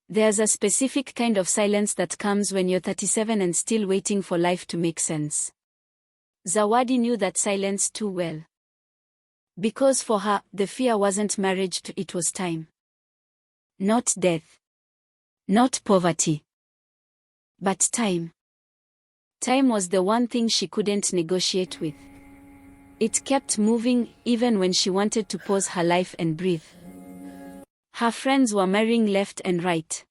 There's a specific kind of silence that comes when you're 37 and still waiting for life to make sense. Zawadi knew that silence too well. Because for her, the fear wasn't marriage, it was time. Not death. Not poverty. But time. Time was the one thing she couldn't negotiate with. It kept moving, even when she wanted to pause her life and breathe. Her friends were marrying left and right.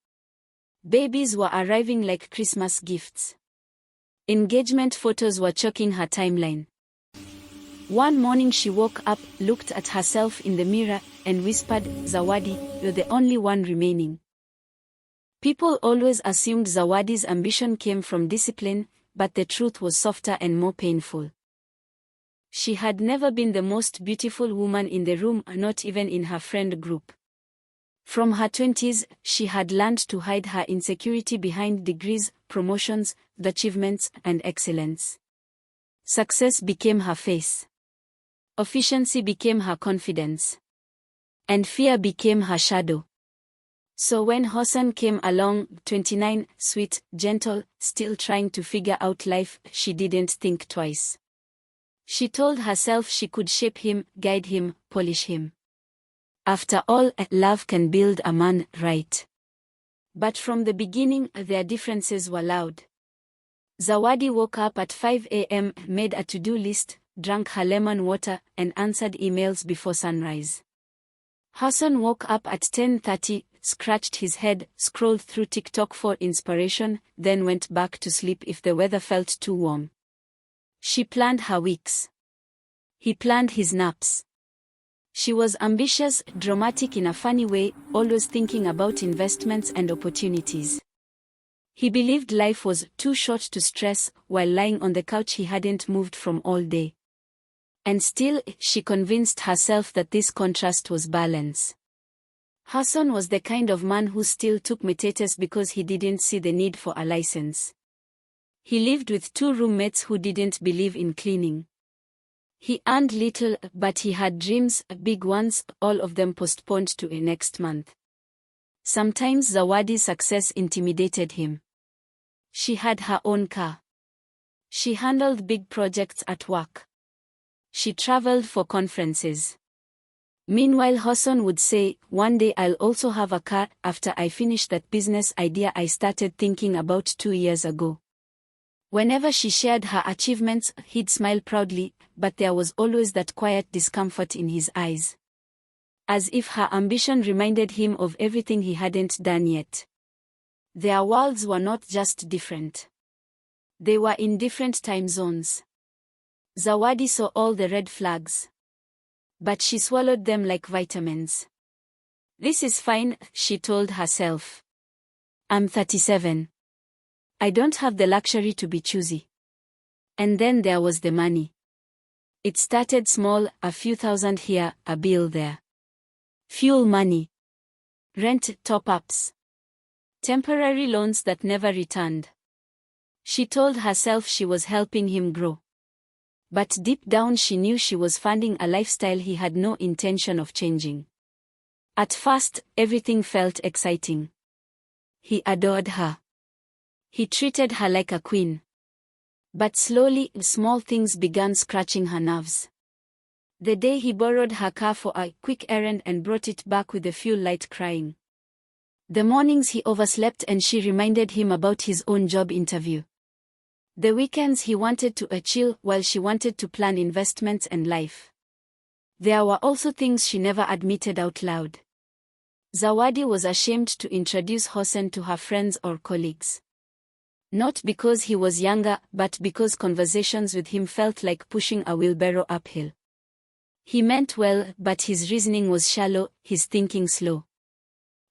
Babies were arriving like Christmas gifts. Engagement photos were choking her timeline. One morning she woke up, looked at herself in the mirror, and whispered, "Zawadi, you're the only one remaining." People always assumed Zawadi's ambition came from discipline, but the truth was softer and more painful. She had never been the most beautiful woman in the room, not even in her friend group. From her 20s, she had learned to hide her insecurity behind degrees, promotions, achievements, and excellence. Success became her face. Efficiency became her confidence. And fear became her shadow. So when Hassan came along, 29, sweet, gentle, still trying to figure out life, she didn't think twice. She told herself she could shape him, guide him, polish him. After all, love can build a man, right? But from the beginning, their differences were loud. Zawadi woke up at 5 a.m., made a to-do list, drank her lemon water, and answered emails before sunrise. Hassan woke up at 10:30, scratched his head, scrolled through TikTok for inspiration, then went back to sleep if the weather felt too warm. She planned her weeks. He planned his naps. She was ambitious, dramatic in a funny way, always thinking about investments and opportunities. He believed life was too short to stress, while lying on the couch he hadn't moved from all day. And still, she convinced herself that this contrast was balance. Hassan was the kind of man who still took metates because he didn't see the need for a license. He lived with 2 roommates who didn't believe in cleaning. He earned little, but he had dreams, big ones, all of them postponed to next month. Sometimes Zawadi's success intimidated him. She had her own car. She handled big projects at work. She traveled for conferences. Meanwhile, Hassan would say, "One day I'll also have a car, after I finish that business idea I started thinking about 2 years ago." Whenever she shared her achievements, he'd smile proudly, but there was always that quiet discomfort in his eyes. As if her ambition reminded him of everything he hadn't done yet. Their worlds were not just different. They were in different time zones. Zawadi saw all the red flags. But she swallowed them like vitamins. "This is fine," she told herself. "I'm 37. I don't have the luxury to be choosy." And then there was the money. It started small, a few thousand here, a bill there. Fuel money. Rent top-ups. Temporary loans that never returned. She told herself she was helping him grow. But deep down she knew she was funding a lifestyle he had no intention of changing. At first, everything felt exciting. He adored her. He treated her like a queen. But slowly, small things began scratching her nerves. The day he borrowed her car for a quick errand and brought it back with the fuel light crying. The mornings he overslept and she reminded him about his own job interview. The weekends he wanted to chill while she wanted to plan investments and life. There were also things she never admitted out loud. Zawadi was ashamed to introduce Hassan to her friends or colleagues. Not because he was younger, but because conversations with him felt like pushing a wheelbarrow uphill. He meant well, but his reasoning was shallow, his thinking slow.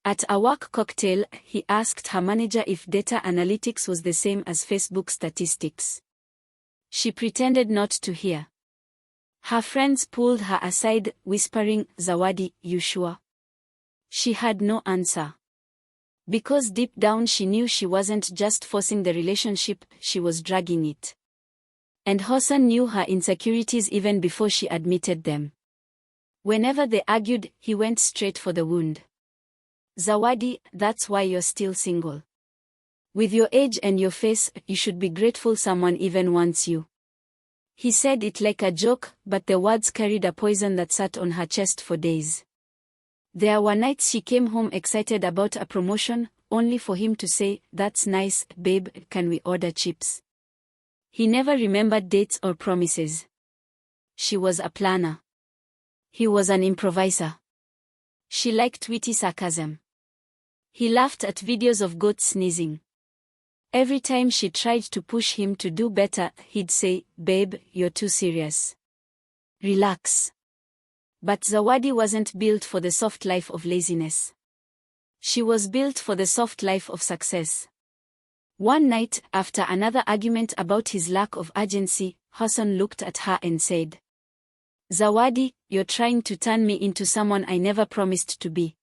At a work cocktail, he asked her manager if data analytics was the same as Facebook statistics. She pretended not to hear. Her friends pulled her aside, whispering, "Zawadi, you sure?" She had no answer. Because deep down she knew she wasn't just forcing the relationship, she was dragging it. And Hassan knew her insecurities even before she admitted them. Whenever they argued, he went straight for the wound. Zawadi, that's why you're still single. With your age and your face, you should be grateful someone even wants you. He said it like a joke, but the words carried a poison that sat on her chest for days. There were nights she came home excited about a promotion, only for him to say, "That's nice, babe, can we order chips?" He never remembered dates or promises. She was a planner. He was an improviser. She liked witty sarcasm. He laughed at videos of goats sneezing. Every time she tried to push him to do better, he'd say, "Babe, you're too serious. Relax." But Zawadi wasn't built for the soft life of laziness. She was built for the soft life of success. One night, after another argument about his lack of urgency, Hassan looked at her and said, "Zawadi, you're trying to turn me into someone I never promised to be."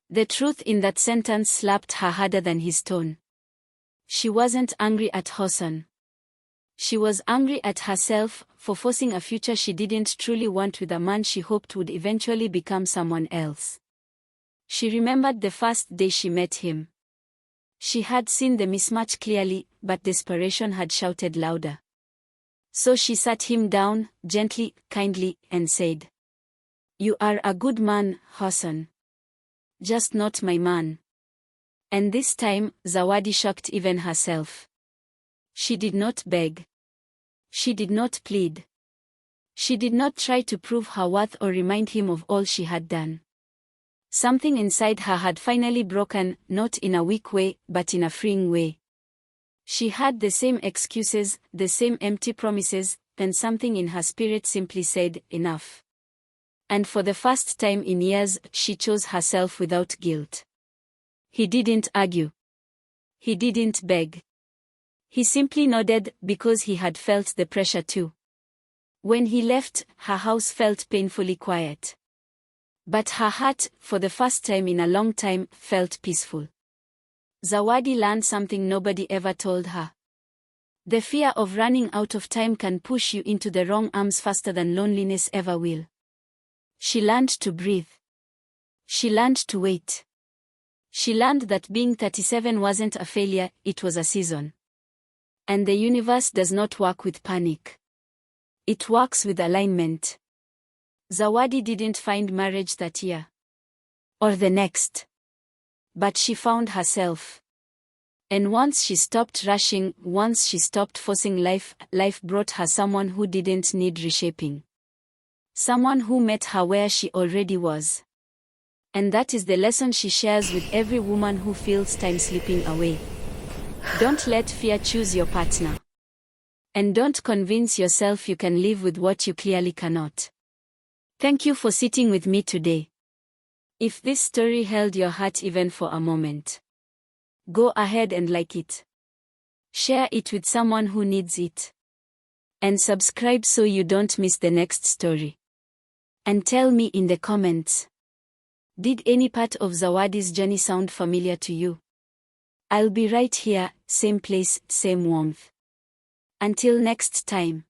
The truth in that sentence slapped her harder than his tone. She wasn't angry at Hassan. She was angry at herself for forcing a future she didn't truly want with a man she hoped would eventually become someone else. She remembered the first day she met him. She had seen the mismatch clearly, but desperation had shouted louder. So she sat him down, gently, kindly, and said, "You are a good man, Hassan. Just not my man." And this time, Zawadi shocked even herself. She did not beg. She did not plead. She did not try to prove her worth or remind him of all she had done. Something inside her had finally broken, not in a weak way, but in a freeing way. She had the same excuses, the same empty promises, and something in her spirit simply said, "Enough." And for the first time in years, she chose herself without guilt. He didn't argue. He didn't beg. He simply nodded, because he had felt the pressure too. When he left, her house felt painfully quiet. But her heart, for the first time in a long time, felt peaceful. Zawadi learned something nobody ever told her. The fear of running out of time can push you into the wrong arms faster than loneliness ever will. She learned to breathe. She learned to wait. She learned that being 37 wasn't a failure, it was a season. And the universe does not work with panic. It works with alignment. Zawadi didn't find marriage that year. Or the next. But she found herself. And once she stopped rushing, once she stopped forcing life brought her someone who didn't need reshaping. Someone who met her where she already was. And that is the lesson she shares with every woman who feels time slipping away. Don't let fear choose your partner. And don't convince yourself you can live with what you clearly cannot. Thank you for sitting with me today. If this story held your heart even for a moment, go ahead and like it. Share it with someone who needs it. And subscribe so you don't miss the next story. And tell me in the comments, did any part of Zawadi's journey sound familiar to you? I'll be right here, same place, same warmth. Until next time.